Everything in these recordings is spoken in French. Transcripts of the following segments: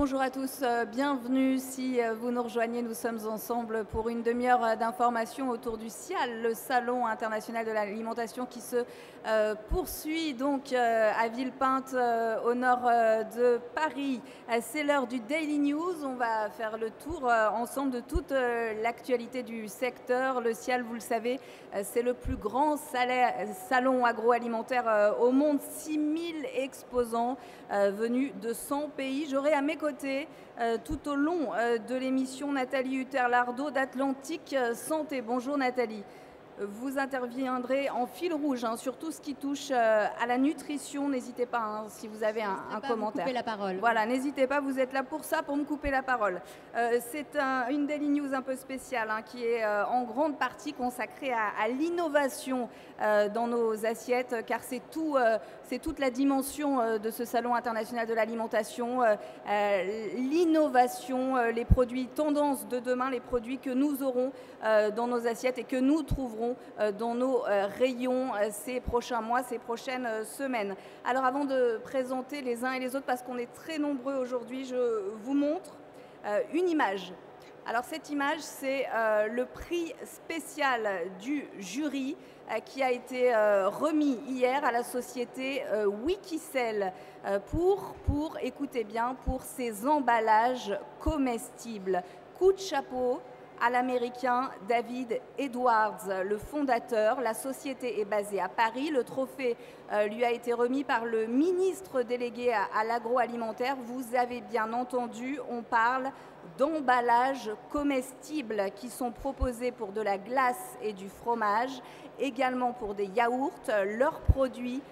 Bonjour à tous, bienvenue. Si vous nous rejoignez, nous sommes ensemble pour une demi-heure d'information autour du SIAL, le Salon international de l'alimentation qui se poursuit donc à Villepinte au nord de Paris. C'est l'heure du Daily News. On va faire le tour ensemble de toute l'actualité du secteur. Le SIAL, vous le savez, c'est le plus grand salon agroalimentaire au monde. 6000 exposants venus de 100 pays. J'aurai à mes côtés tout au long de l'émission Nathalie Hutter-Lardot d'Atlantique Santé. Bonjour Nathalie. Vous interviendrez en fil rouge sur tout ce qui touche à la nutrition. N'hésitez pas si vous avez un commentaire. Couper la parole. Voilà, n'hésitez pas, vous êtes là pour ça, pour me couper la parole. C'est une Daily News un peu spéciale qui est en grande partie consacrée à l'innovation dans nos assiettes, car c'est toute la dimension de ce Salon international de l'alimentation, l'innovation, les produits tendances de demain, les produits que nous aurons dans nos assiettes et que nous trouverons dans nos rayons ces prochains mois, ces prochaines semaines. Alors avant de présenter les uns et les autres, parce qu'on est très nombreux aujourd'hui, je vous montre une image. Alors cette image, c'est le prix spécial du jury qui a été remis hier à la société Wikicell écoutez bien, pour ses emballages comestibles. Coup de chapeau à l'américain David Edwards, le fondateur. La société est basée à Paris. Le trophée lui a été remis par le ministre délégué à l'agroalimentaire. Vous avez bien entendu, on parle d'emballages comestibles qui sont proposés pour de la glace et du fromage, également pour des yaourts. Leurs produits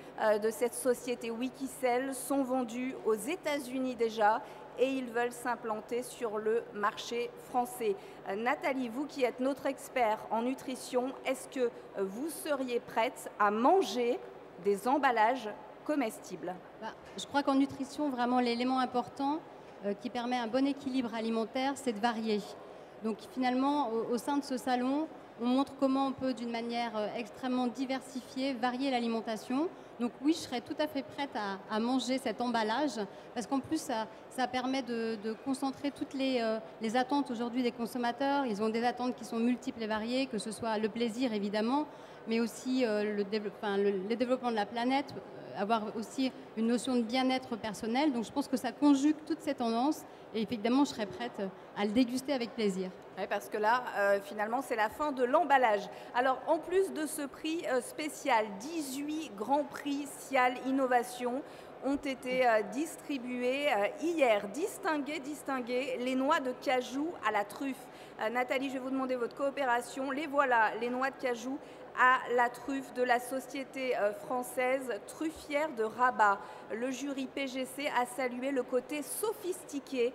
de cette société Wikicell sont vendus aux États-Unis déjà, et ils veulent s'implanter sur le marché français. Nathalie, vous qui êtes notre expert en nutrition, est-ce que vous seriez prête à manger des emballages comestibles? Je crois qu'en nutrition, vraiment l'élément important qui permet un bon équilibre alimentaire, c'est de varier. Donc finalement, au sein de ce salon, on montre comment on peut, d'une manière extrêmement diversifiée, varier l'alimentation. Donc oui, je serais tout à fait prête à manger cet emballage, parce qu'en plus, ça permet de concentrer toutes les attentes aujourd'hui des consommateurs. Ils ont des attentes qui sont multiples et variées, que ce soit le plaisir, évidemment, mais aussi le développement de la planète, avoir aussi une notion de bien-être personnel. Donc je pense que ça conjugue toutes ces tendances, et évidemment, je serais prête à le déguster avec plaisir. Oui, parce que là, finalement, c'est la fin de l'emballage. Alors, en plus de ce prix spécial, 18 grands prix SIAL Innovation ont été distribués hier. Distinguer les noix de cajou à la truffe. Nathalie, je vais vous demander votre coopération. Les voilà, les noix de cajou à la truffe de la société française Truffière de Rabat. Le jury PGC a salué le côté sophistiqué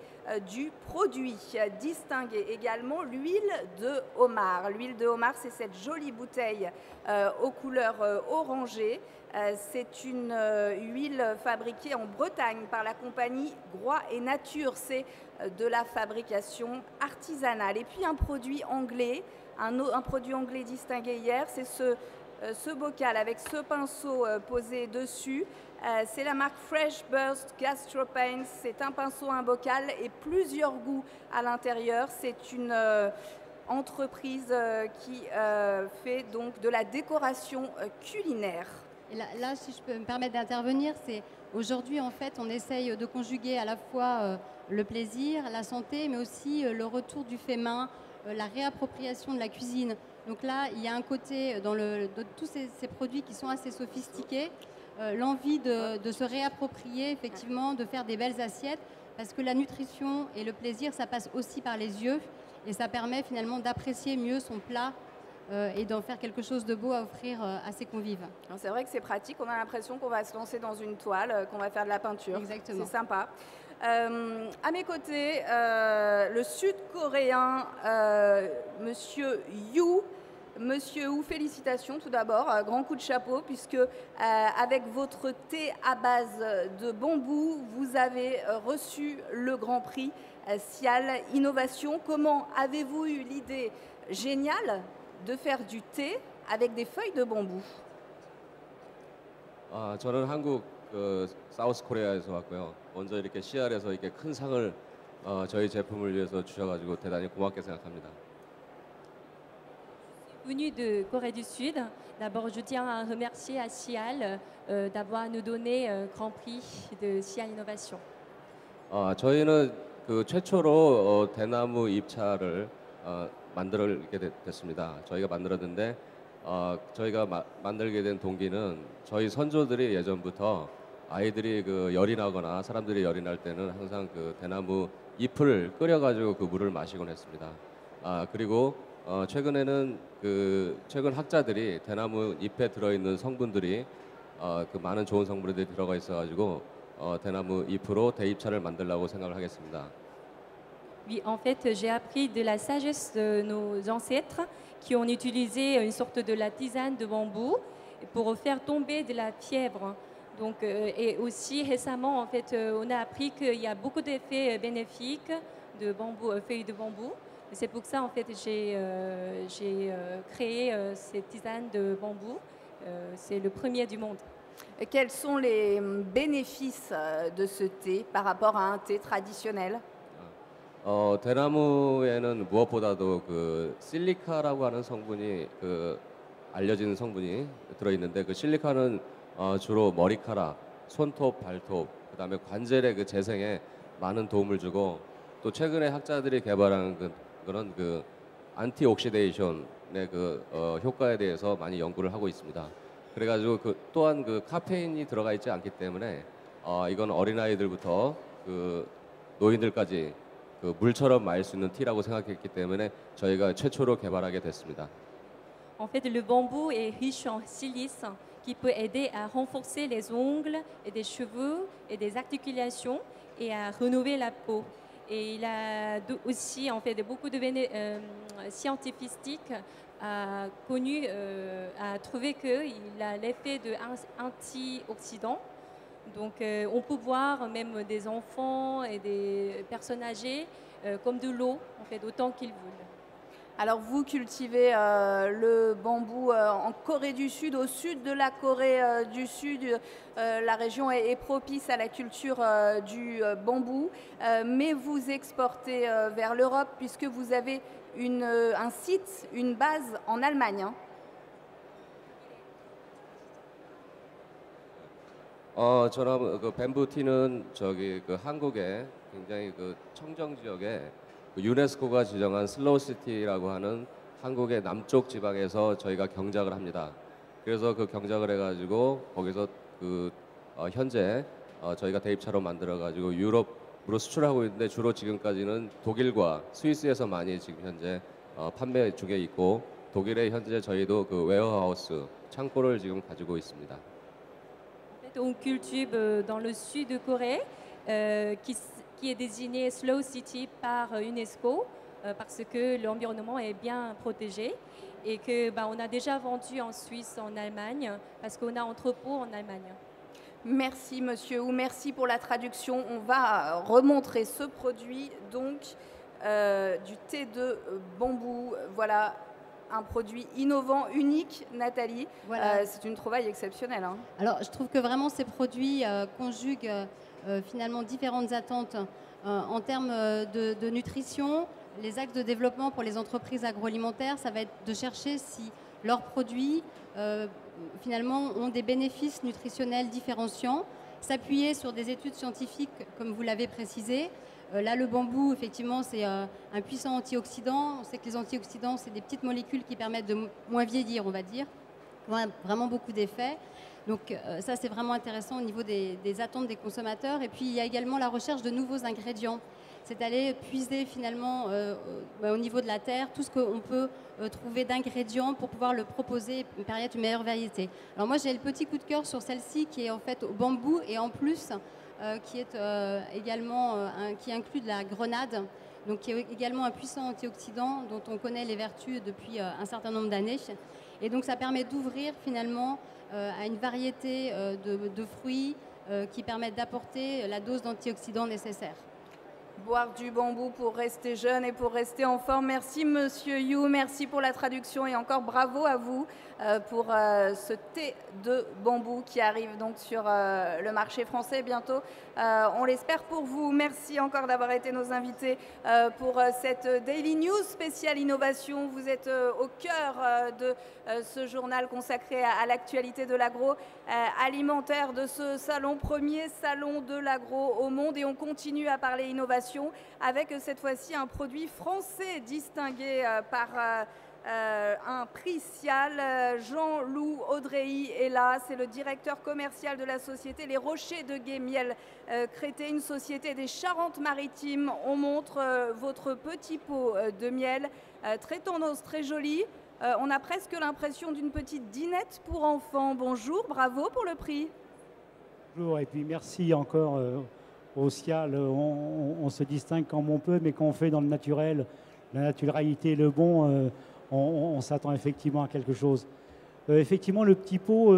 du produit. Distinguer également l'huile de homard. L'huile de homard, c'est cette jolie bouteille aux couleurs orangées. C'est une huile fabriquée en Bretagne par la compagnie Groix et Nature. C'est de la fabrication artisanale. Et puis un produit anglais, un produit anglais distingué hier, c'est ce bocal avec ce pinceau posé dessus. C'est la marque Fresh Burst Gastropaint. C'est un pinceau, un bocal et plusieurs goûts à l'intérieur. C'est une entreprise qui fait donc de la décoration culinaire. Et là, si je peux me permettre d'intervenir, c'est aujourd'hui, en fait, on essaye de conjuguer à la fois le plaisir, la santé, mais aussi le retour du fait main, la réappropriation de la cuisine. Donc là, il y a un côté de tous ces produits qui sont assez sophistiqués, l'envie de se réapproprier, effectivement, de faire des belles assiettes, parce que la nutrition et le plaisir, ça passe aussi par les yeux, et ça permet finalement d'apprécier mieux son plat et d'en faire quelque chose de beau à offrir à ses convives. C'est vrai que c'est pratique, on a l'impression qu'on va se lancer dans une toile, qu'on va faire de la peinture. Exactement. C'est sympa. À mes côtés, le sud-coréen Monsieur Yu. Monsieur Yu, félicitations tout d'abord, grand coup de chapeau, puisque avec votre thé à base de bambou, vous avez reçu le Grand Prix SIAL Innovation. Comment avez-vous eu l'idée géniale de faire du thé avec des feuilles de bambou? 저는 한국 사우스 코리아에서 왔고요. 먼저 이렇게 CR에서 이렇게 큰 상을 저희 제품을 위해서 주셔가지고 대단히 고맙게 생각합니다. Venu de Corée du Sud. D'abord, je tiens à remercier à Cial d'avoir nous donné Grand Prix de Cial Innovation. 저희는 그 최초로 대나무 잎차를 만들게 됐습니다. 저희가 만들었는데 저희가 만들게 된 동기는 저희 선조들이 예전부터 아이들이 그 열이 나거나 사람들이 열이 날 때는 항상 그 대나무 잎을 끓여가지고 그 물을 마시곤 했습니다. 그리고 최근에는 최근 학자들이 대나무 잎에 들어있는 성분들이 그 많은 좋은 성분들이 들어가 있어가지고 대나무 잎으로 대잎차를 만들려고 생각을 하겠습니다. Oui, en fait, j'ai appris de la sagesse de nos ancêtres qui ont utilisé une sorte de la tisane de bambou pour faire tomber de la fièvre. Donc, et aussi récemment, en fait, on a appris qu'il y a beaucoup d'effets bénéfiques de bambou, feuilles de bambou. C'est pour ça, en fait, j'ai créé cette tisane de bambou. C'est le premier du monde. Quels sont les bénéfices de ce thé par rapport à un thé traditionnel? 대나무에는 무엇보다도 그 실리카라고 하는 성분이 알려진 성분이 들어있는데 그 실리카는 주로 머리카락, 손톱, 발톱, 그다음에 관절의 그 재생에 많은 도움을 주고 또 최근에 학자들이 개발한 그런 안티옥시데이션의 효과에 대해서 많이 연구를 하고 있습니다. 그래가지고 또한 카페인이 들어가 있지 않기 때문에 이건 어린아이들부터 노인들까지 물처럼 마실 수 있는 티라고 생각했기 때문에 저희가 최초로 개발하게 됐습니다. En fait, le bambou est riche en silice qui peut aider à renforcer les ongles et des cheveux et des articulations et à renouveler la peau. Et il a aussi en fait beaucoup de scientifiques a trouvé qu'il a l'effet de antioxydant. Donc on peut boire même des enfants et des personnes âgées comme de l'eau, en fait, autant qu'ils veulent. Alors vous cultivez le bambou en Corée du Sud, au sud de la Corée du Sud. La région est propice à la culture du bambou, mais vous exportez vers l'Europe puisque vous avez un site, une base en Allemagne. Hein. 저는 뱀부티는 한국의 굉장히 청정 지역에 유네스코가 지정한 슬로우시티라고 하는 한국의 남쪽 지방에서 저희가 경작을 합니다. 그래서 경작을 해가지고 거기서 현재 저희가 대입차로 만들어가지고 유럽으로 수출하고 있는데 주로 지금까지는 독일과 스위스에서 많이 지금 현재 판매 중에 있고 독일에 현재 저희도 웨어하우스 창고를 지금 가지고 있습니다. On cultive dans le sud de Corée, qui est désigné Slow City par UNESCO, parce que l'environnement est bien protégé et que on a déjà vendu en Suisse, en Allemagne, parce qu'on a entrepôt en Allemagne. Merci monsieur, ou merci pour la traduction. On va remontrer ce produit, donc du thé de bambou. Voilà. Un produit innovant, unique, Nathalie. Voilà. C'est une trouvaille exceptionnelle. Hein. Alors, je trouve que vraiment ces produits conjuguent finalement différentes attentes en termes de nutrition. Les axes de développement pour les entreprises agroalimentaires, ça va être de chercher si leurs produits finalement ont des bénéfices nutritionnels différenciants, s'appuyer sur des études scientifiques, comme vous l'avez précisé. Là, le bambou, effectivement, c'est un puissant antioxydant. On sait que les antioxydants, c'est des petites molécules qui permettent de moins vieillir, on va dire. Vraiment beaucoup d'effets. Donc ça, c'est vraiment intéressant au niveau des attentes des consommateurs. Et puis, il y a également la recherche de nouveaux ingrédients. C'est d'aller puiser finalement au niveau de la terre tout ce qu'on peut trouver d'ingrédients pour pouvoir le proposer et permettre une meilleure variété. Alors moi, j'ai le petit coup de cœur sur celle-ci qui est en fait au bambou et en plus... qui est également qui inclut de la grenade, donc qui est également un puissant antioxydant dont on connaît les vertus depuis un certain nombre d'années. Et donc ça permet d'ouvrir finalement à une variété de fruits qui permettent d'apporter la dose d'antioxydants nécessaire. Boire du bambou pour rester jeune et pour rester en forme. Merci Monsieur You, merci pour la traduction et encore bravo à vous pour ce thé de bambou qui arrive donc sur le marché français bientôt. On l'espère pour vous. Merci encore d'avoir été nos invités pour cette Daily News spéciale innovation. Vous êtes au cœur de ce journal consacré à l'actualité de l'agroalimentaire de ce salon, premier salon de l'agro au monde. Et on continue à parler innovation avec cette fois-ci un produit français distingué par un prix Cial. Jean-Loup Audrey est là, c'est le directeur commercial de la société Les Rochers de Guémiel Crété, une société des Charentes-Maritimes. On montre votre petit pot de miel, très tendance, très joli. On a presque l'impression d'une petite dînette pour enfants. Bonjour, bravo pour le prix. Bonjour, et puis merci encore au Cial. On se distingue comme on peut, mais quand on fait dans le naturel, la naturalité, le bon, on s'attend effectivement à quelque chose. Effectivement, le petit pot,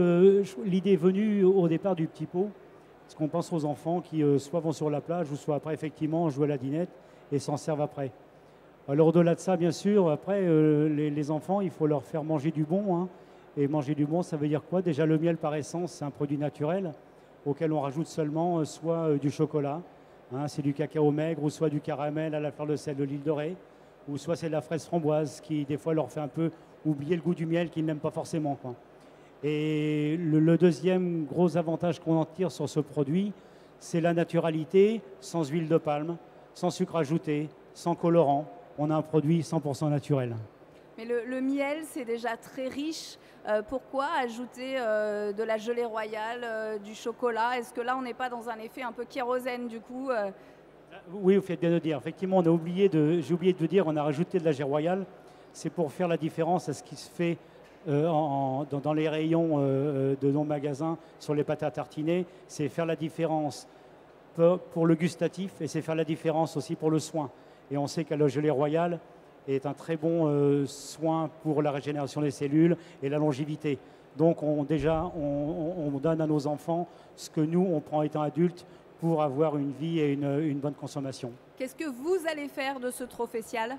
l'idée est venue au départ du petit pot, parce qu'on pense aux enfants qui soit vont sur la plage ou soit après effectivement jouent à la dînette et s'en servent après. Alors au-delà de ça, bien sûr, après, les enfants, il faut leur faire manger du bon. Hein. Et manger du bon, ça veut dire quoi? Déjà, le miel par essence, c'est un produit naturel auquel on rajoute seulement soit du chocolat, hein, c'est du cacao maigre, ou soit du caramel à la fleur de sel de l'île de Ré, ou soit c'est de la fraise framboise qui, des fois, leur fait un peu oublier le goût du miel qu'ils n'aiment pas forcément, quoi. Et le deuxième gros avantage qu'on en tire sur ce produit, c'est la naturalité, sans huile de palme, sans sucre ajouté, sans colorant. On a un produit 100% naturel. Mais le miel, c'est déjà très riche. Pourquoi ajouter de la gelée royale, du chocolat? Est-ce que là, on n'est pas dans un effet un peu kérosène, du coup Oui, vous faites bien de le dire. Effectivement, j'ai oublié de vous dire, on a rajouté de la gelée royale. C'est pour faire la différence à ce qui se fait dans les rayons de nos magasins sur les pâtes à tartiner. C'est faire la différence pour le gustatif et c'est faire la différence aussi pour le soin. Et on sait que la gelée royale est un très bon soin pour la régénération des cellules et la longévité. Donc on donne à nos enfants ce que nous, on prend étant adultes pour avoir une vie et une bonne consommation. Qu'est-ce que vous allez faire de ce trophée Cial?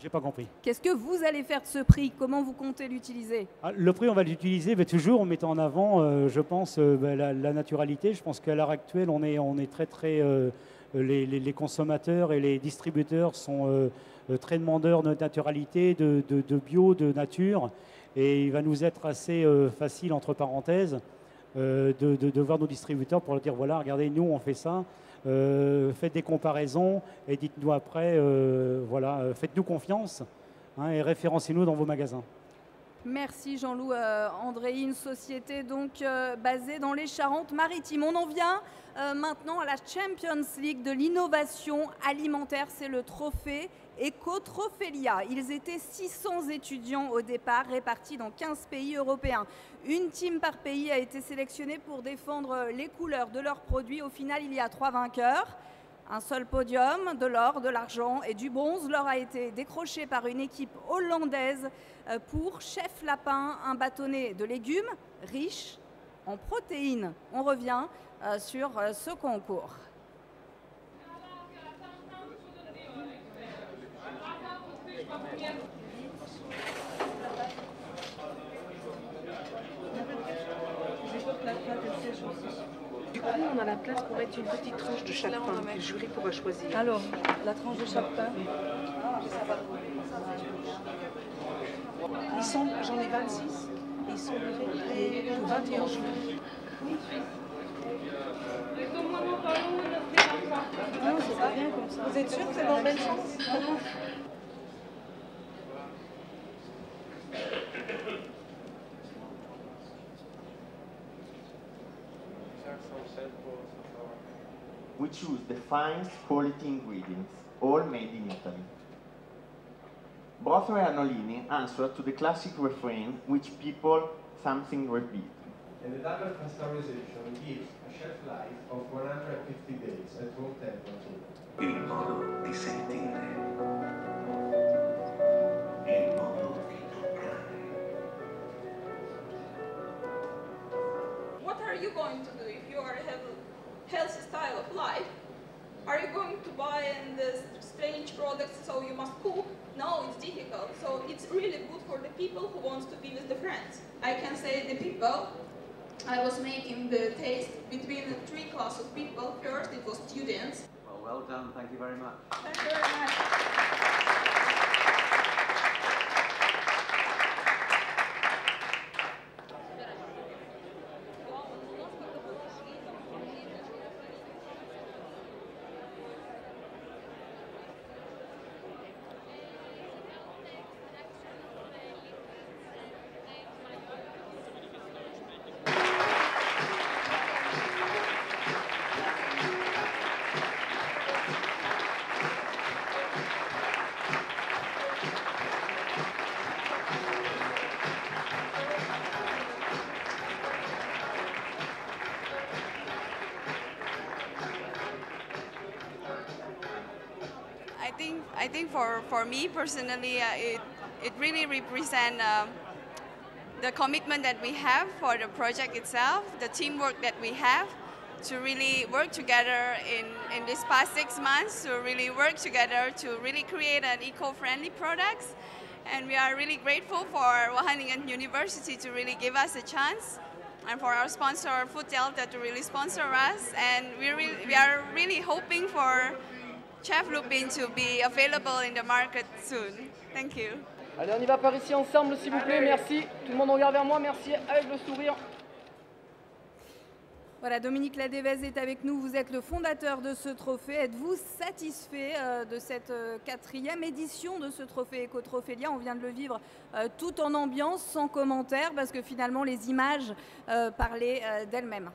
J'ai pas compris. Qu'est-ce que vous allez faire de ce prix? Comment vous comptez l'utiliser? Le prix, on va l'utiliser toujours en mettant en avant, je pense, la naturalité. Je pense qu'à l'heure actuelle, on est très... les consommateurs et les distributeurs sont très demandeurs de naturalité, de bio, de nature. Et il va nous être assez facile, entre parenthèses, de voir nos distributeurs pour leur dire, voilà, regardez, nous, on fait ça. Faites des comparaisons et dites-nous après, voilà, faites-nous confiance, hein, et référencez-nous dans vos magasins. Merci Jean-Loup Audrey, une société donc basée dans les Charentes-Maritimes. On en vient maintenant à la Champions League de l'innovation alimentaire, c'est le trophée Ecotrophelia. Ils étaient 600 étudiants au départ, répartis dans 15 pays européens. Une team par pays a été sélectionnée pour défendre les couleurs de leurs produits. Au final, il y a 3 vainqueurs. Un seul podium, de l'or, de l'argent et du bronze leur a été décroché par une équipe hollandaise pour Chef Lapin, un bâtonnet de légumes riche en protéines. On revient sur ce concours. Du coup, on a la place pour mettre une petite tranche de chaque pain que le jury pourra choisir. Alors, la tranche de chaque pain. J'en ai 26. Ils sont livrés le 21 juin. Non, c'est pas bien comme ça. Vous êtes sûr que c'est dans le même sens? We choose the finest quality ingredients, all made in Italy. Both Ranolini answer to the classic refrain, which people something repeat. And the double pasteurization gives a shelf life of 150 days at room temperature. Il modo di sentire. Il modo di toccare. What are you going to do if you have a healthy style of life? Are you going to buy strange products so you must cook? No, it's difficult. So it's really good for the people who want to be with the friends. I can say the people I was making the taste between the three classes of people. First, it was students. Well done. Thank you very much. Thank you very much. I think for me personally, it really represents the commitment that we have for the project itself, the teamwork that we have to really work together in these past 6 months, to really work together to really create an eco-friendly products. And we are really grateful for Wageningen University to really give us a chance, and for our sponsor Food Delta to really sponsor us. And we are really hoping for Chef Lupin to be available in the market soon. Thank you. Allez, on y va par ici ensemble, s'il vous plaît. Merci. Tout le monde regarde vers moi. Merci avec le sourire. Voilà, Dominique Ladevez est avec nous. Vous êtes le fondateur de ce trophée. Êtes-vous satisfait de cette 4e édition de ce trophée Ecotrophélia? On vient de le vivre tout en ambiance, sans commentaire, parce que finalement les images parlaient d'elles-mêmes.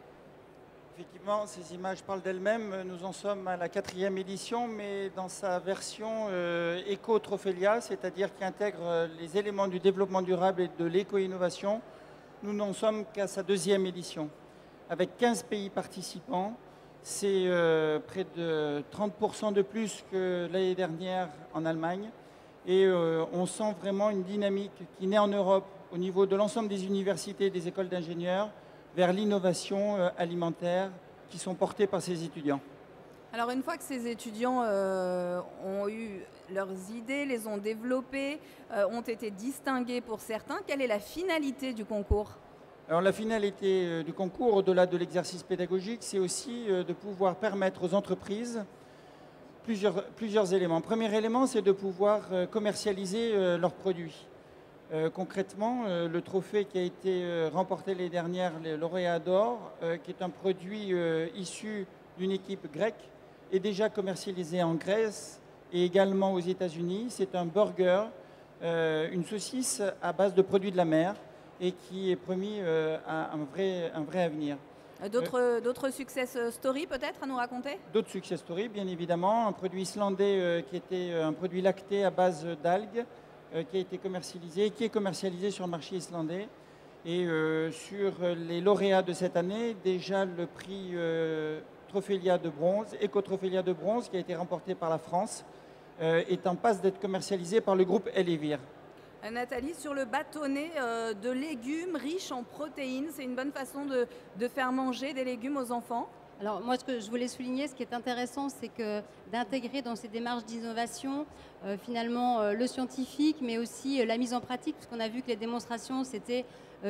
Effectivement, ces images parlent d'elles-mêmes. Nous en sommes à la 4e édition, mais dans sa version Ecotrophélia, c'est-à-dire qui intègre les éléments du développement durable et de l'éco-innovation. Nous n'en sommes qu'à sa 2e édition. Avec 15 pays participants, c'est près de 30% de plus que l'année dernière en Allemagne. Et on sent vraiment une dynamique qui naît en Europe au niveau de l'ensemble des universités et des écoles d'ingénieurs vers l'innovation alimentaire qui sont portées par ces étudiants. Alors une fois que ces étudiants ont eu leurs idées, les ont développées, ont été distingués pour certains, quelle est la finalité du concours? Alors la finalité du concours, au-delà de l'exercice pédagogique, c'est aussi de pouvoir permettre aux entreprises plusieurs éléments. Premier élément, c'est de pouvoir commercialiser leurs produits. Concrètement, le trophée qui a été remporté l'année dernière, le lauréat d'or, qui est un produit issu d'une équipe grecque, est déjà commercialisé en Grèce et également aux États-Unis. C'est un burger, une saucisse à base de produits de la mer et qui est promis à un vrai avenir. D'autres success stories peut-être à nous raconter? D'autres success stories, bien évidemment. Un produit islandais qui était un produit lacté à base d'algues, qui a été commercialisé, qui est commercialisé sur le marché islandais. Et sur les lauréats de cette année, déjà le prix Trophélia de bronze, Ecotrophélia de bronze, qui a été remporté par la France, est en passe d'être commercialisé par le groupe Elevir. Nathalie, sur le bâtonnet de légumes riches en protéines, c'est une bonne façon de faire manger des légumes aux enfants? Alors moi, ce que je voulais souligner, ce qui est intéressant, c'est que d'intégrer dans ces démarches d'innovation, finalement, le scientifique, mais aussi la mise en pratique, puisqu'on a vu que les démonstrations, c'était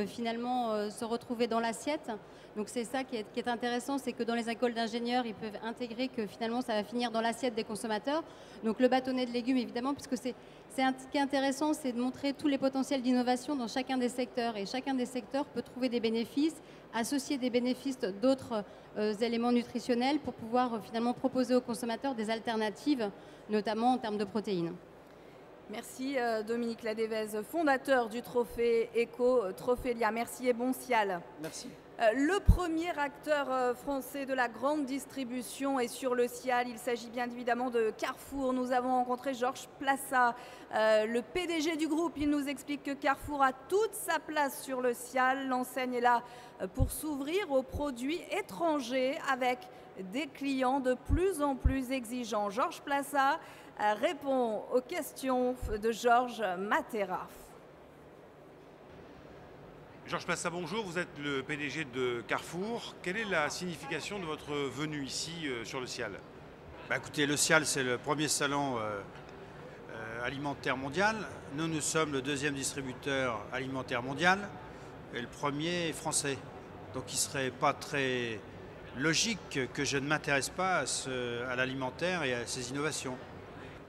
finalement se retrouver dans l'assiette. Donc c'est ça qui est intéressant, c'est que dans les écoles d'ingénieurs, ils peuvent intégrer que finalement, ça va finir dans l'assiette des consommateurs. Donc le bâtonnet de légumes, évidemment, puisque ce qui est intéressant, c'est de montrer tous les potentiels d'innovation dans chacun des secteurs. Et chacun des secteurs peut trouver des bénéfices, associer des bénéfices d'autres éléments nutritionnels pour pouvoir finalement proposer aux consommateurs des alternatives, notamment en termes de protéines. Merci Dominique Ladevez, fondateur du trophée Ecotrophélia. Merci et bon Cial. Merci. Le premier acteur français de la grande distribution est sur le Cial. Il s'agit bien évidemment de Carrefour. Nous avons rencontré Georges Plassa, le PDG du groupe. Il nous explique que Carrefour a toute sa place sur le Cial. L'enseigne est là pour s'ouvrir aux produits étrangers avec des clients de plus en plus exigeants. Georges Plassa répond aux questions de Georges Matera. Georges Plassa, bonjour, vous êtes le PDG de Carrefour. Quelle est la signification de votre venue ici sur le Cial? Écoutez, le Cial, c'est le premier salon alimentaire mondial. Nous sommes le 2e distributeur alimentaire mondial et le premier français. Donc il ne serait pas très logique que je ne m'intéresse pas à l'alimentaire et à ces innovations.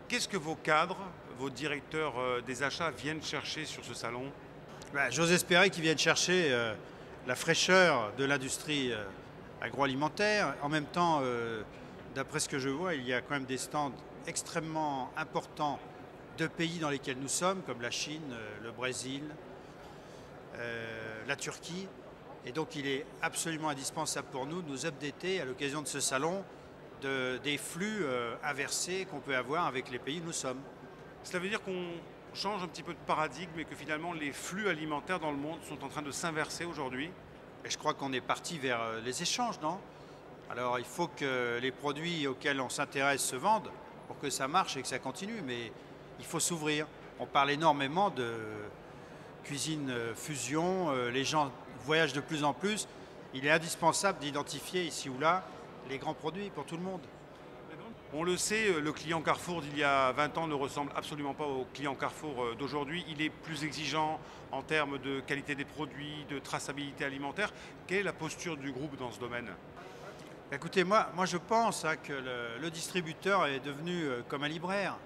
Qu'est-ce que vos cadres, vos directeurs des achats viennent chercher sur ce salon? J'ose espérer qu'ils viennent chercher la fraîcheur de l'industrie agroalimentaire. En même temps, d'après ce que je vois, il y a quand même des stands extrêmement importants de pays dans lesquels nous sommes, comme la Chine, le Brésil, la Turquie. Et donc il est absolument indispensable pour nous de nous updater à l'occasion de ce salon des flux inversés qu'on peut avoir avec les pays où nous sommes. Cela veut dire qu'on change un petit peu de paradigme et que finalement les flux alimentaires dans le monde sont en train de s'inverser aujourd'hui? Et je crois qu'on est parti vers les échanges, non? Alors il faut que les produits auxquels on s'intéresse se vendent pour que ça marche et que ça continue, mais il faut s'ouvrir. On parle énormément de cuisine fusion, les gens voyagent de plus en plus. Il est indispensable d'identifier ici ou là les grands produits pour tout le monde. On le sait, le client Carrefour d'il y a 20 ans ne ressemble absolument pas au client Carrefour d'aujourd'hui. Il est plus exigeant en termes de qualité des produits, de traçabilité alimentaire. Quelle est la posture du groupe dans ce domaine? Écoutez, moi je pense que le distributeur est devenu comme un libraire.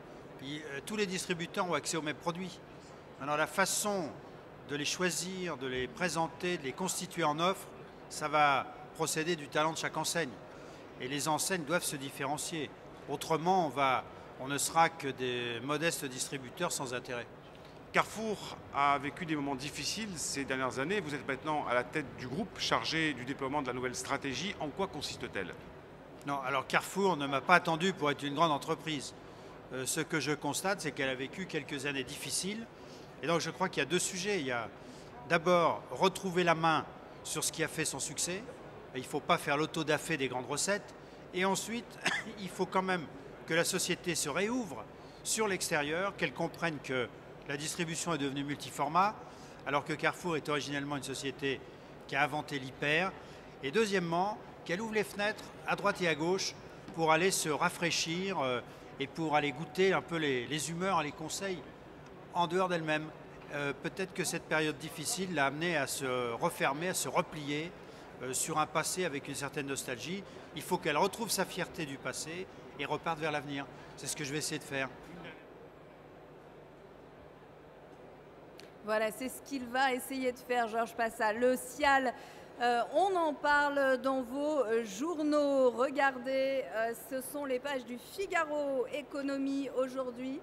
Tous les distributeurs ont accès aux mêmes produits. Alors la façon de les choisir, de les présenter, de les constituer en offre, ça va procéder du talent de chaque enseigne. Et les enseignes doivent se différencier. Autrement, on ne sera que des modestes distributeurs sans intérêt. Carrefour a vécu des moments difficiles ces dernières années. Vous êtes maintenant à la tête du groupe chargé du déploiement de la nouvelle stratégie. En quoi consiste-t-elle? Non, alors Carrefour ne m'a pas attendu pour être une grande entreprise. Ce que je constate, c'est qu'elle a vécu quelques années difficiles. Et donc je crois qu'il y a deux sujets. Il y a d'abord retrouver la main sur ce qui a fait son succès. Il ne faut pas faire l'autodafé des grandes recettes. Et ensuite, il faut quand même que la société se réouvre sur l'extérieur, qu'elle comprenne que la distribution est devenue multiformat, alors que Carrefour est originellement une société qui a inventé l'hyper. Et deuxièmement, qu'elle ouvre les fenêtres à droite et à gauche pour aller se rafraîchir et pour aller goûter un peu les humeurs et les conseils en dehors d'elle-même. Peut-être que cette période difficile l'a amenée à se refermer, à se replier sur un passé avec une certaine nostalgie. Il faut qu'elle retrouve sa fierté du passé et reparte vers l'avenir. C'est ce que je vais essayer de faire. Voilà, c'est ce qu'il va essayer de faire, Georges Passa. Le Cial, on en parle dans vos journaux. Regardez, ce sont les pages du Figaro Économie aujourd'hui.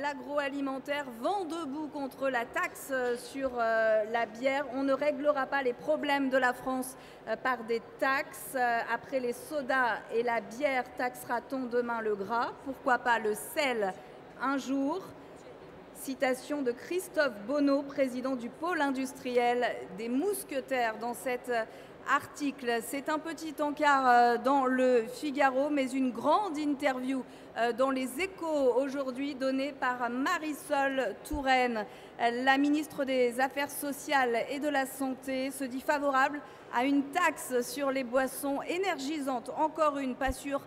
L'agroalimentaire vent debout contre la taxe sur la bière. On ne réglera pas les problèmes de la France par des taxes. Après les sodas et la bière, taxera-t-on demain le gras? Pourquoi pas le sel un jour? Citation de Christophe Bonneau, président du pôle industriel des Mousquetaires dans cet article. C'est un petit encart dans le Figaro, mais une grande interview dans les Échos aujourd'hui donnée par Marisol Touraine. La ministre des Affaires sociales et de la Santé se dit favorable à une taxe sur les boissons énergisantes. Encore une, pas sûr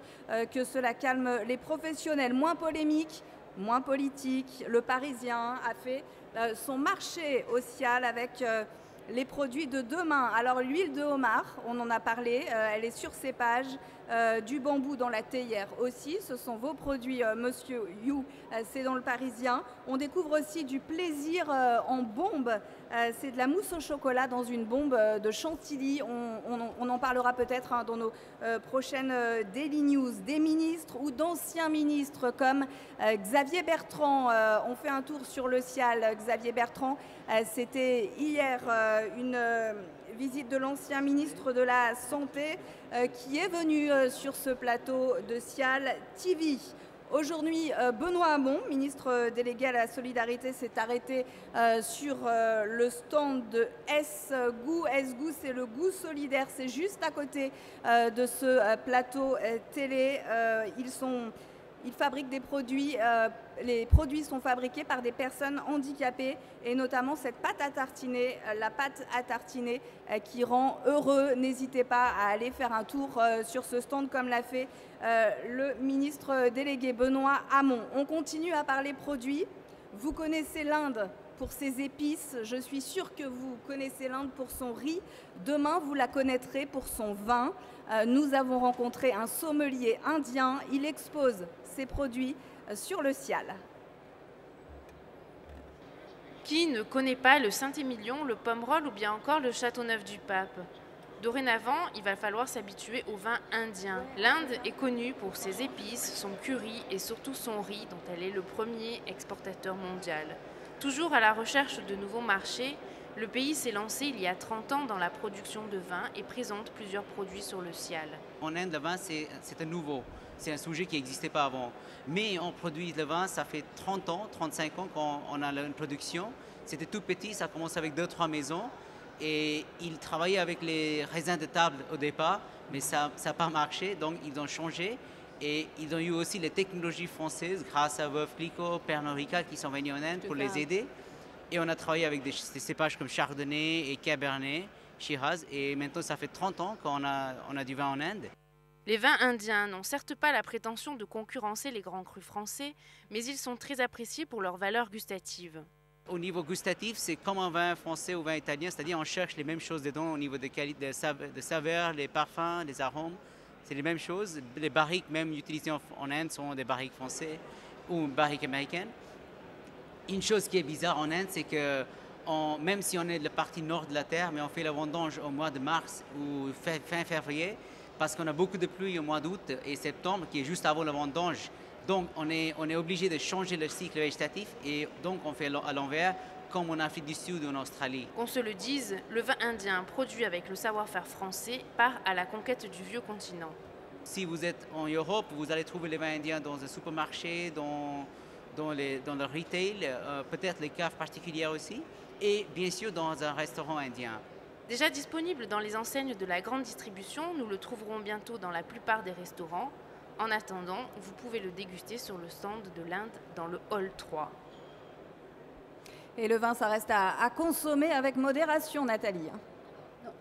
que cela calme les professionnels. Moins polémique, moins politique. Le Parisien a fait son marché au Cial avec les produits de demain. Alors l'huile de homard, on en a parlé, elle est sur ces pages. Du bambou dans la théière aussi, ce sont vos produits, Monsieur You, c'est dans le Parisien. On découvre aussi du plaisir en bombe, c'est de la mousse au chocolat dans une bombe de chantilly. On en parlera peut-être dans nos prochaines Daily News. Des ministres ou d'anciens ministres comme Xavier Bertrand. On fait un tour sur le Cial. Xavier Bertrand, c'était hier une visite de l'ancien ministre de la Santé qui est venu sur ce plateau de Cial TV. Aujourd'hui, Benoît Hamon, ministre délégué à la solidarité, s'est arrêté sur le stand de S-Goût. S-Goût, c'est le goût solidaire, c'est juste à côté de ce plateau télé. Ils fabriquent des produits, les produits sont fabriqués par des personnes handicapées et notamment cette pâte à tartiner, la pâte à tartiner qui rend heureux. N'hésitez pas à aller faire un tour sur ce stand comme l'a fait le ministre délégué Benoît Hamon. On continue à parler produits. Vous connaissez l'Inde, pour ses épices. Je suis sûre que vous connaissez l'Inde pour son riz. Demain, vous la connaîtrez pour son vin. Nous avons rencontré un sommelier indien. Il expose ses produits sur le Cial. Qui ne connaît pas le Saint-Émilion, le Pomerol ou bien encore le Châteauneuf-du-Pape? Dorénavant, il va falloir s'habituer au vin indien. L'Inde est connue pour ses épices, son curry et surtout son riz, dont elle est le premier exportateur mondial. Toujours à la recherche de nouveaux marchés, le pays s'est lancé il y a 30 ans dans la production de vin et présente plusieurs produits sur le Cial. En Inde, le vin, c'est un nouveau. C'est un sujet qui n'existait pas avant. Mais on produit le vin, ça fait 30 ans, 35 ans qu'on a une production. C'était tout petit, ça commence avec 2-3 maisons. Et ils travaillaient avec les raisins de table au départ, mais ça n'a pas marché, donc ils ont changé. Et ils ont eu aussi les technologies françaises grâce à Veuve Clicquot, Pernod Ricard qui sont venus en Inde pour les aider. Et on a travaillé avec des cépages comme Chardonnay et Cabernet, Shiraz. Et maintenant, ça fait 30 ans qu'on a du vin en Inde. Les vins indiens n'ont certes pas la prétention de concurrencer les grands crus français, mais ils sont très appréciés pour leur valeur gustative. Au niveau gustatif, c'est comme un vin français ou vin italien, c'est-à-dire on cherche les mêmes choses dedans au niveau de saveurs, les parfums, les arômes. C'est les mêmes choses. Les barriques même utilisées en Inde sont des barriques françaises ou barriques américaines. Une chose qui est bizarre en Inde, c'est que même si on est de la partie nord de la terre, mais on fait la vendange au mois de mars ou fin février, parce qu'on a beaucoup de pluie au mois d'août et septembre, qui est juste avant la vendange. Donc, on est obligé de changer le cycle végétatif et donc on fait à l'envers, comme en Afrique du Sud ou en Australie. Qu'on se le dise, le vin indien produit avec le savoir-faire français part à la conquête du vieux continent. Si vous êtes en Europe, vous allez trouver les vins indiens dans un supermarché, dans le retail, peut-être les caves particulières aussi, et bien sûr dans un restaurant indien. Déjà disponible dans les enseignes de la grande distribution, nous le trouverons bientôt dans la plupart des restaurants. En attendant, vous pouvez le déguster sur le stand de l'Inde dans le hall 3. Et le vin, ça reste à consommer avec modération, Nathalie.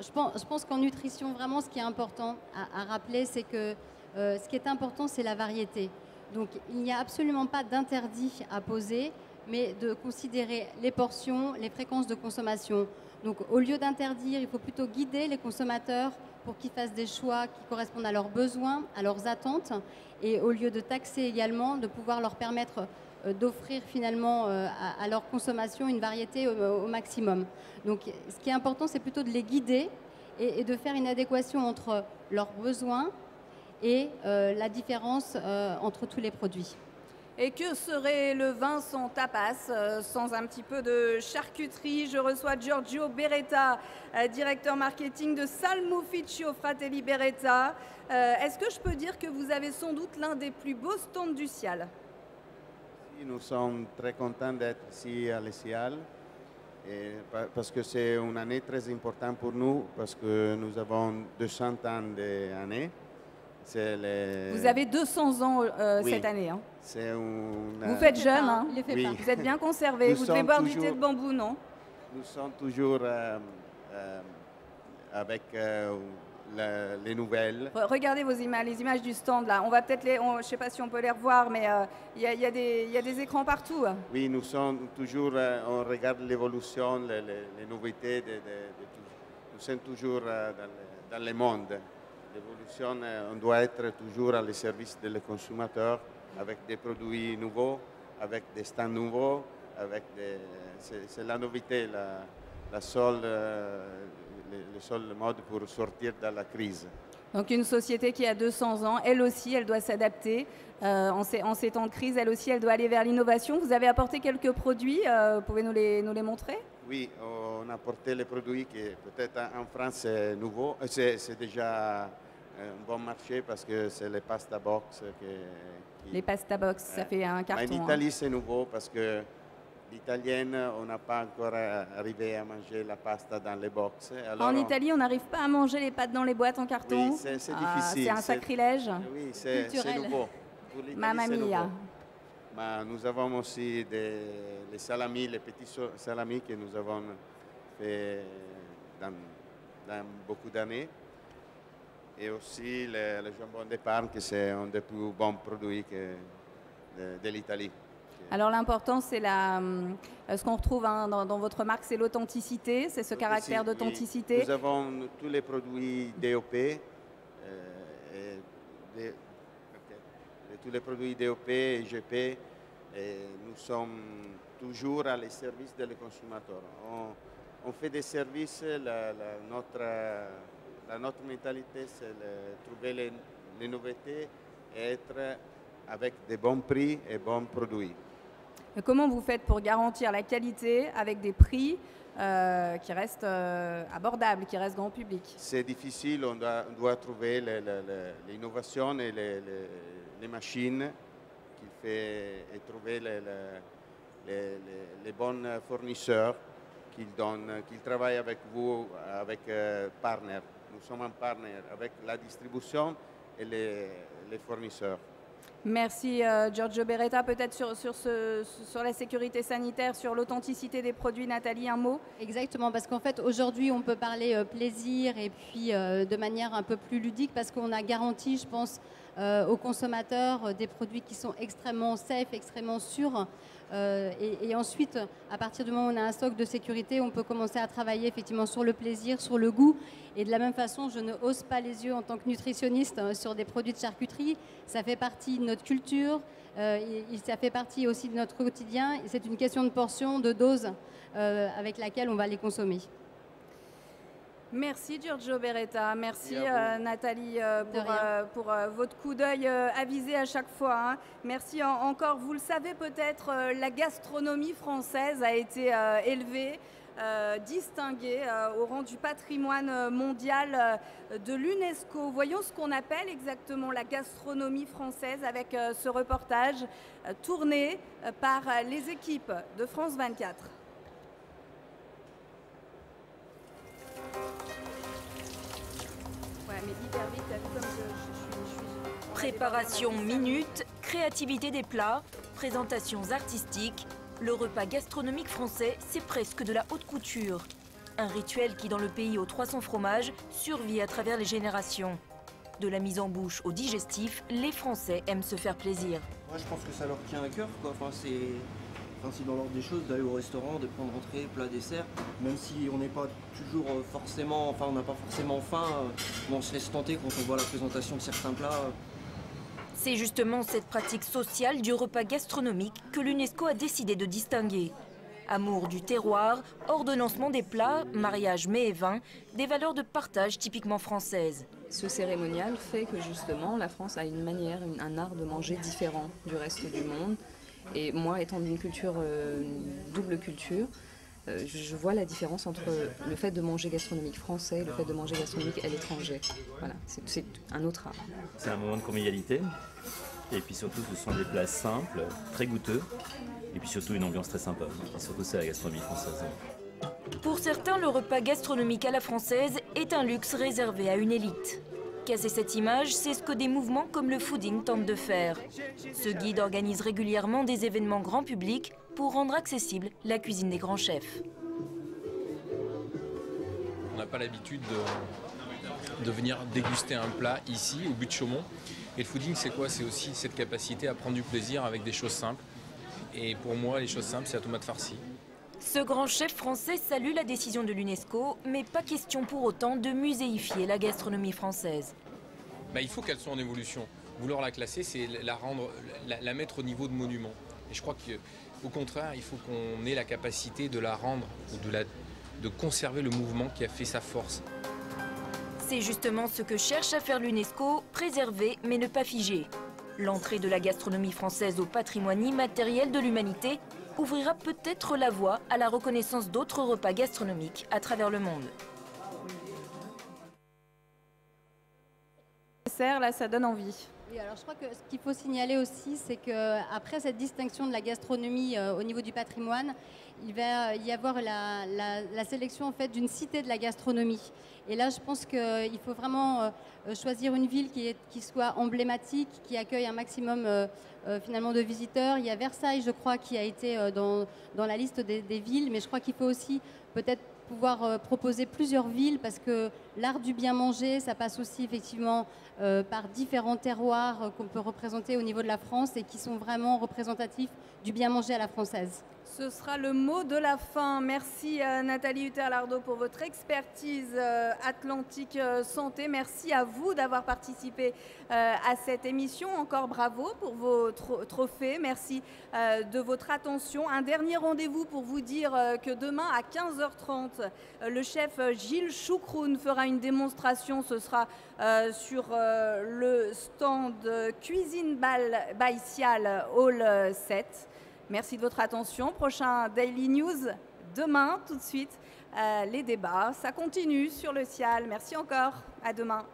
Je pense qu'en nutrition, vraiment, ce qui est important à rappeler, c'est que ce qui est important, c'est la variété. Donc, il n'y a absolument pas d'interdit à poser, mais de considérer les portions, les fréquences de consommation. Donc, au lieu d'interdire, il faut plutôt guider les consommateurs pour qu'ils fassent des choix qui correspondent à leurs besoins, à leurs attentes, et au lieu de taxer également, de pouvoir leur permettre d'offrir finalement à leur consommation une variété au maximum. Donc ce qui est important, c'est plutôt de les guider et de faire une adéquation entre leurs besoins et la différence entre tous les produits. Et que serait le vin sans tapas, sans un petit peu de charcuterie? Je reçois Giorgio Beretta, directeur marketing de Salmufficcio Fratelli Beretta. Est-ce que je peux dire que vous avez sans doute l'un des plus beaux stands du Cial? Nous sommes très contents d'être ici à l'Cial parce que c'est une année très importante pour nous, parce que nous avons 200 ans d'année. Vous avez 200 ans oui, cette année. Hein. Vous faites jeune, hein. Oui. Vous êtes bien conservé. Vous devez boire du thé de bambou, non? Nous sommes toujours avec les nouvelles. Regardez les images du stand là. On va peut-être je ne sais pas si on peut les revoir, mais il y a des écrans partout. Oui, nous sommes toujours, on regarde l'évolution, les nouveautés de tout. Nous sommes toujours dans le monde. L'évolution, on doit être toujours au service des consommateurs avec des produits nouveaux, avec des stands nouveaux, c'est la nouveauté, le seul mode pour sortir de la crise. Donc une société qui a 200 ans, elle aussi, elle doit s'adapter. En ces temps de crise, elle aussi, elle doit aller vers l'innovation. Vous avez apporté quelques produits, vous pouvez nous les montrer? Oui, on a apporté les produits qui peut-être en France c'est nouveau, c'est déjà un bon marché parce que c'est les pasta box. Les pasta box, ça fait un carton. En Italie, c'est nouveau parce que l'italienne, on n'a pas encore arrivé à manger la pasta dans les box. Alors, en Italie, on n'arrive pas à manger les pâtes dans les boîtes en carton. Oui, c'est difficile. C'est un sacrilège. Oui, c'est nouveau. Mamma mia. Mais nous avons aussi les salamis, les petits salamis que nous avons fait dans beaucoup d'années. Et aussi le jambon de Parme, qui c'est un des plus bons produits de l'Italie. Alors l'important, c'est ce qu'on retrouve dans votre marque, c'est l'authenticité, c'est ce caractère d'authenticité. Nous avons tous les produits DOP, tous les produits DOP et GP, et nous sommes toujours à les services des consommateurs. On fait des services, notre mentalité, c'est trouver les nouveautés et être avec des bons prix et bons produits. Mais comment vous faites pour garantir la qualité avec des prix qui restent abordables, qui restent grand public? C'est difficile, on doit trouver l'innovation et les machines qu'il fait et trouver les bons fournisseurs qui travaillent avec vous, avec partenaires. Nous sommes un partenaire avec la distribution et les fournisseurs. Merci Giorgio Beretta. Peut-être sur la sécurité sanitaire, sur l'authenticité des produits, Nathalie, un mot? Exactement, parce qu'en fait aujourd'hui on peut parler plaisir et puis de manière un peu plus ludique parce qu'on a garanti, je pense, aux consommateurs des produits qui sont extrêmement safe, extrêmement sûrs. Et ensuite, à partir du moment où on a un stock de sécurité, on peut commencer à travailler effectivement sur le plaisir, sur le goût. Et de la même façon, je ne hausse pas les yeux en tant que nutritionniste sur des produits de charcuterie. Ça fait partie de notre culture, ça fait partie aussi de notre quotidien. C'est une question de portion, de dose avec laquelle on va les consommer. Merci Giorgio Beretta, merci Nathalie pour votre coup d'œil avisé à chaque fois. Hein. Merci encore. Vous le savez peut-être, la gastronomie française a été élevée, distinguée au rang du patrimoine mondial de l'UNESCO. Voyons ce qu'on appelle exactement la gastronomie française avec ce reportage tourné par les équipes de France 24. Ouais, mais hyper vite, comme je Préparation minute, créativité des plats, présentations artistiques, le repas gastronomique français, c'est presque de la haute couture. Un rituel qui, dans le pays aux 300 fromages, survit à travers les générations. De la mise en bouche au digestif, les Français aiment se faire plaisir. Moi, je pense que ça leur tient à cœur, quoi. Enfin, c'est dans l'ordre des choses d'aller au restaurant, de prendre entrée, plat, dessert. Même si on n'est pas toujours forcément, enfin on n'a pas forcément faim, on se laisse tenter quand on voit la présentation de certains plats. C'est justement cette pratique sociale du repas gastronomique que l'UNESCO a décidé de distinguer. Amour du terroir, ordonnancement des plats, mariage mets et vin, des valeurs de partage typiquement françaises. Ce cérémonial fait que justement la France a une manière, un art de manger différent du reste du monde. Et moi, étant d'une culture, double culture, je vois la différence entre le fait de manger gastronomique français et le fait de manger gastronomique à l'étranger. Voilà, c'est un autre art. C'est un moment de convivialité. Et puis surtout, ce sont des plats simples, très goûteux. Et puis surtout, une ambiance très sympa. Et surtout, c'est la gastronomie française. Pour certains, le repas gastronomique à la française est un luxe réservé à une élite. Casser cette image, c'est ce que des mouvements comme le fooding tentent de faire. Ce guide organise régulièrement des événements grand public pour rendre accessible la cuisine des grands chefs. On n'a pas l'habitude de venir déguster un plat ici, au but de Chaumont. Et le fooding, c'est quoi? C'est aussi cette capacité à prendre du plaisir avec des choses simples. Et pour moi, les choses simples, c'est la tomate farcie. Ce grand chef français salue la décision de l'UNESCO, mais pas question pour autant de muséifier la gastronomie française. Il faut qu'elle soit en évolution. Vouloir la classer, c'est la mettre au niveau de monument. Et je crois qu'au contraire, il faut qu'on ait la capacité de la rendre, de conserver le mouvement qui a fait sa force. C'est justement ce que cherche à faire l'UNESCO, préserver mais ne pas figer. L'entrée de la gastronomie française au patrimoine immatériel de l'humanité ouvrira peut-être la voie à la reconnaissance d'autres repas gastronomiques à travers le monde. Là, ça donne envie. Oui, alors je crois que ce qu'il faut signaler aussi, c'est qu'après cette distinction de la gastronomie au niveau du patrimoine, il va y avoir la sélection en fait, d'une cité de la gastronomie. Et là, je pense qu'il faut vraiment choisir une ville qui soit emblématique, qui accueille un maximum finalement de visiteurs. Il y a Versailles, je crois, qui a été dans la liste des villes, mais je crois qu'il faut aussi peut-être pouvoir proposer plusieurs villes, parce que l'art du bien manger, ça passe aussi effectivement par différents terroirs qu'on peut représenter au niveau de la France et qui sont vraiment représentatifs du bien manger à la française. Ce sera le mot de la fin. Merci Nathalie Hutter-Lardot pour votre expertise Atlantique Santé. Merci à vous d'avoir participé à cette émission. Encore bravo pour vos trophées. Merci de votre attention. Un dernier rendez-vous pour vous dire que demain à 15h30, le chef Gilles Choucroune fera une démonstration. Ce sera sur le stand Cuisine by Cial Hall 7. Merci de votre attention. Prochain Daily News demain, tout de suite. Les débats, ça continue sur le Cial. Merci encore. À demain.